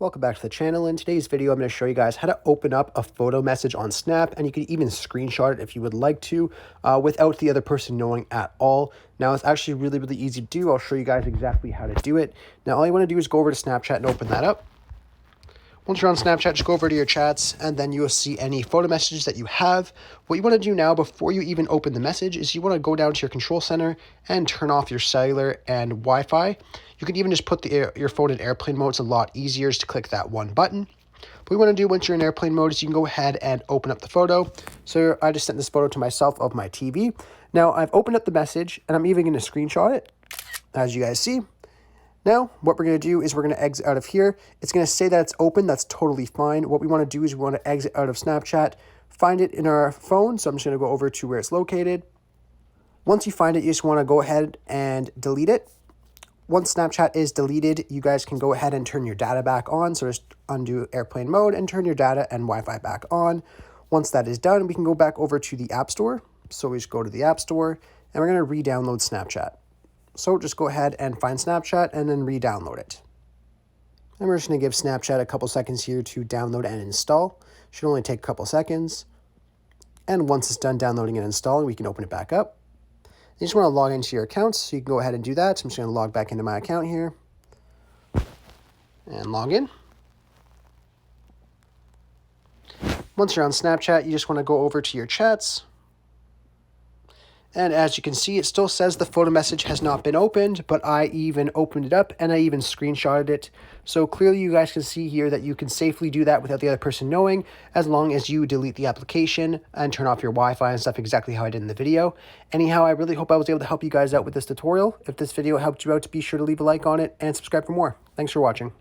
Welcome back to the channel. In today's video, I'm going to show you guys how to open up a photo message on Snap, and you can even screenshot it if you would like to without the other person knowing at all. Now, it's actually really easy to do. I'll show you guys exactly how to do it. Now, all you want to do is go over to Snapchat and open that up. Once you're on Snapchat, just go over to your chats, and then you will see any photo messages that you have. What you want to do now, before you even open the message, is you want to go down to your control center and turn off your cellular and Wi-Fi. You can even just put your phone in airplane mode. It's a lot easier just to click that one button. What you want to do once you're in airplane mode is you can go ahead and open up the photo. So I just sent this photo to myself of my TV. Now I've opened up the message, and I'm even going to screenshot it, as you guys see. Now, what we're going to do is we're going to exit out of here. It's going to say that it's open. That's totally fine. What we want to do is we want to exit out of Snapchat, find it in our phone. So I'm just going to go over to where it's located. Once you find it, you just want to go ahead and delete it. Once Snapchat is deleted, you guys can go ahead and turn your data back on. So just undo airplane mode and turn your data and Wi-Fi back on. Once that is done, we can go back over to the App Store. So we just go to the App Store and we're going to re-download Snapchat. So just go ahead and find Snapchat and then re-download it. And we're just going to give Snapchat a couple seconds here to download and install. Should only take a couple seconds. And once it's done downloading and installing, we can open it back up. You just want to log into your accounts, so you can go ahead and do that. So I'm just going to log back into my account here and log in. Once you're on Snapchat, you just want to go over to your chats. And as you can see, it still says the photo message has not been opened, but I even opened it up and I even screenshotted it. So clearly you guys can see here that you can safely do that without the other person knowing, as long as you delete the application and turn off your Wi-Fi and stuff, exactly how I did in the video. Anyhow, I really hope I was able to help you guys out with this tutorial. If this video helped you out, be sure to leave a like on it and subscribe for more. Thanks for watching.